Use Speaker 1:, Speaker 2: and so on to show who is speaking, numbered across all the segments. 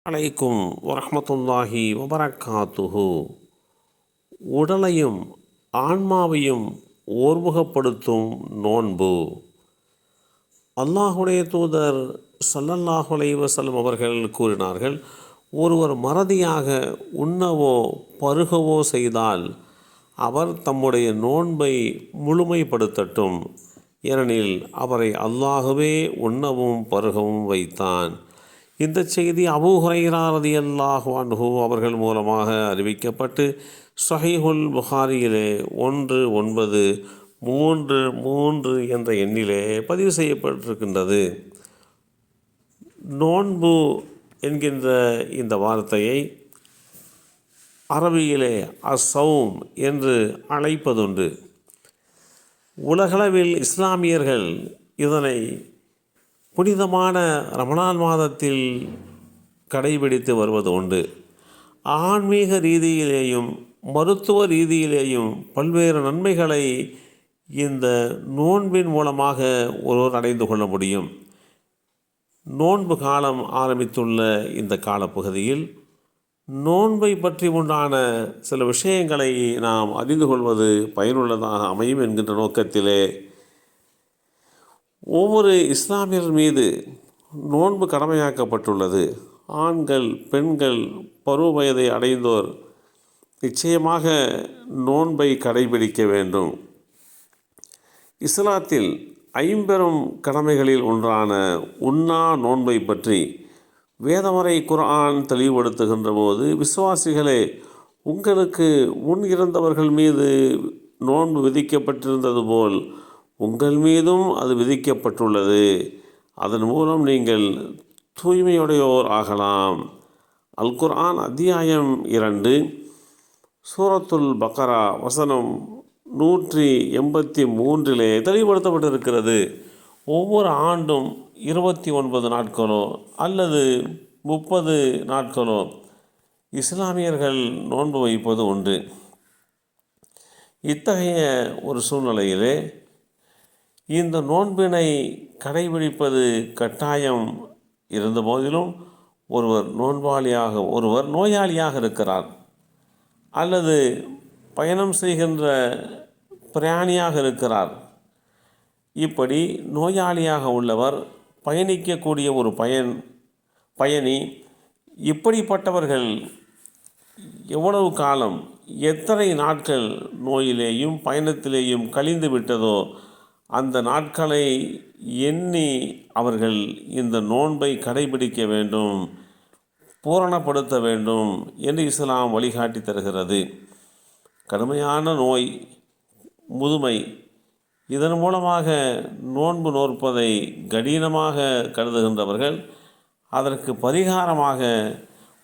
Speaker 1: அலைக்கும் வரஹ்மத்துல்லாஹி வபரக்காத்துஹு. உடலையும் ஆன்மாவையும் ஓர்முகப்படுத்தும் நோன்பு. அல்லாஹுடைய தூதர் ஸல்லல்லாஹு அலைஹி வஸல்லம் அவர்கள் கூறினார்கள், ஒருவர் மறதியாக உண்ணவோ பருகவோ செய்தால் அவர் தம்முடைய நோன்பை முழுமைப்படுத்தட்டும், ஏனெனில் அவரை அல்லாஹுவே உண்ணவும் பருகவும் வைத்தான். இந்த செய்தி அபூ ஹுரைரா ரலியல்லாஹு அன்ஹு அவர்கள் மூலமாக அறிவிக்கப்பட்டு ஸஹீஹுல் புகாரியிலே 1933 என்ற எண்ணிலே பதிவு செய்யப்பட்டிருக்கின்றது. நோன்பு என்கின்ற இந்த வார்த்தையை அரபியிலே அஸ்ஸௌம் என்று அழைப்பதுண்டு. உலகளவில் இஸ்லாமியர்கள் இதனை புனிதமான ரமலான் மாதத்தில் கடைபிடித்து வருவது உண்டு. ஆன்மீக ரீதியிலேயும் மருத்துவ ரீதியிலேயும் பல்வேறு நன்மைகளை இந்த நோன்பின் மூலமாக ஒருவர் அடைந்து கொள்ள முடியும். நோன்பு காலம் ஆரம்பித்துள்ள இந்த காலப்பகுதியில் நோன்பை பற்றி உண்டான சில விஷயங்களை நாம் அறிந்து கொள்வது பயனுள்ளதாக அமையும் என்கின்ற நோக்கத்திலே ஒவ்வொரு இஸ்லாமியர் மீது நோன்பு கடமையாக்கப்பட்டுள்ளது. ஆண்கள், பெண்கள், பருவ வயதை அடைந்தோர் நிச்சயமாக நோன்பை கடைபிடிக்க வேண்டும். இஸ்லாத்தில் ஐம்பெரும் கடமைகளில் ஒன்றான உண்ணா நோன்பை பற்றி வேதமறை குர்ஆன் தெளிவுபடுத்துகின்ற போது, விசுவாசிகளே, உங்களுக்கு முன் இறந்தவர்கள் மீது நோன்பு விதிக்கப்பட்டிருந்தது போல் உங்கள் மீதும் அது விதிக்கப்பட்டுள்ளது. அதன் மூலம் நீங்கள் தூய்மையுடையோர் ஆகலாம். அல் குர்ஆன் அத்தியாயம் 2 சூரத்துல் பக்ரா வசனம் 183 தெளிவுபடுத்தப்பட்டிருக்கிறது. ஒவ்வொரு ஆண்டும் 29 நாட்களோ அல்லது 30 நாட்களோ இஸ்லாமியர்கள் நோன்பு வைப்பது உண்டு. இத்தகைய ஒரு சூழ்நிலையிலே இந்த நோன்பினை கடைபிடிப்பது கட்டாயம் இருந்த போதிலும் ஒருவர் நோயாளியாக இருக்கிறார் அல்லது பயணம் செய்கின்ற பிரயாணியாக இருக்கிறார். இப்படி நோயாளியாக உள்ளவர், பயணிக்கக்கூடிய ஒரு பயணி, இப்படிப்பட்டவர்கள் எவ்வளவு காலம், எத்தனை நாட்கள் நோயிலேயும் பயணத்திலேயும் கழிந்து விட்டதோ அந்த நாட்களை எண்ணி அவர்கள் இந்த நோன்பை கடைபிடிக்க வேண்டும், பூரணப்படுத்த வேண்டும் என்று இஸ்லாம் வழிகாட்டி தருகிறது. கடுமையான நோய், முதுமை, இதன் மூலமாக நோன்பு நோற்பதை கடினமாக கருதுகின்றவர்கள் அதற்கு பரிகாரமாக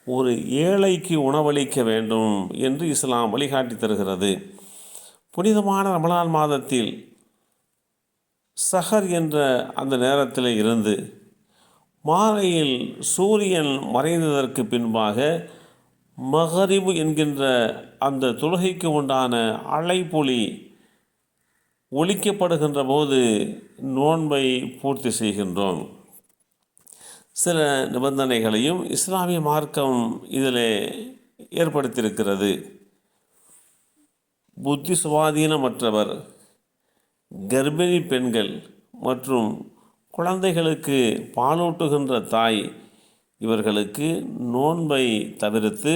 Speaker 1: ஒரு ஏழைக்கு உணவளிக்க வேண்டும் என்று இஸ்லாம் வழிகாட்டி தருகிறது. புனிதமான ரமலான் மாதத்தில் சஹர் என்ற அந்த நேரத்தில் இருந்து மாலையில் சூரியன் மறைந்ததற்கு பின்பாக மகரிபு என்கின்ற அந்த தொழுகைக்கு உண்டான அழைப்பொலி ஒலிக்கப்படுகின்ற போது நோன்பை பூர்த்தி செய்கின்றோம். சில நிபந்தனைகளையும் இஸ்லாமிய மார்க்கம் இதில் ஏற்படுத்தியிருக்கிறது. புத்தி சுவாதீனமற்றவர், கர்ப்பிணி பெண்கள் மற்றும் குழந்தைகளுக்கு பாலூட்டுகின்ற தாய், இவர்களுக்கு நோன்பை தவிர்த்து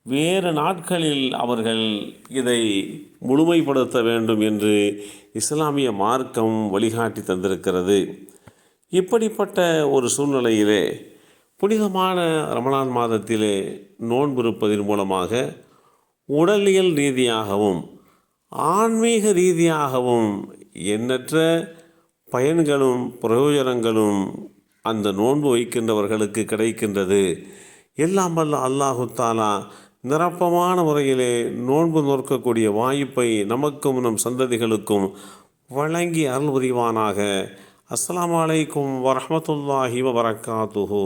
Speaker 1: வேறு நாட்களில் அவர்கள் இதை முழுமைப்படுத்த வேண்டும் என்று இஸ்லாமிய மார்க்கம் வழிகாட்டி தந்திருக்கிறது. இப்படிப்பட்ட ஒரு சூழ்நிலையிலே புனிதமான ரமலான் மாதத்திலே நோன்பு இருப்பதன் மூலமாக உடலியல் ரீதியாகவும் ஆன்மீக ரீதியாகவும் எண்ணற்ற பயன்களும் பிரயோஜனங்களும் அந்த நோன்பு வைக்கின்றவர்களுக்கு கிடைக்கின்றது. எல்லாம் வல்ல அல்லாஹு தஆலா நிரப்பமான முறையிலே நோன்பு நோக்கக்கூடிய வாய்ப்பை நமக்கும் நம் சந்ததிகளுக்கும் வழங்கி அருள் புரிவானாக. அஸ்ஸலாமு அலைக்கும் வரஹ்மத்துல்லாஹி வபரக்காத்துஹு.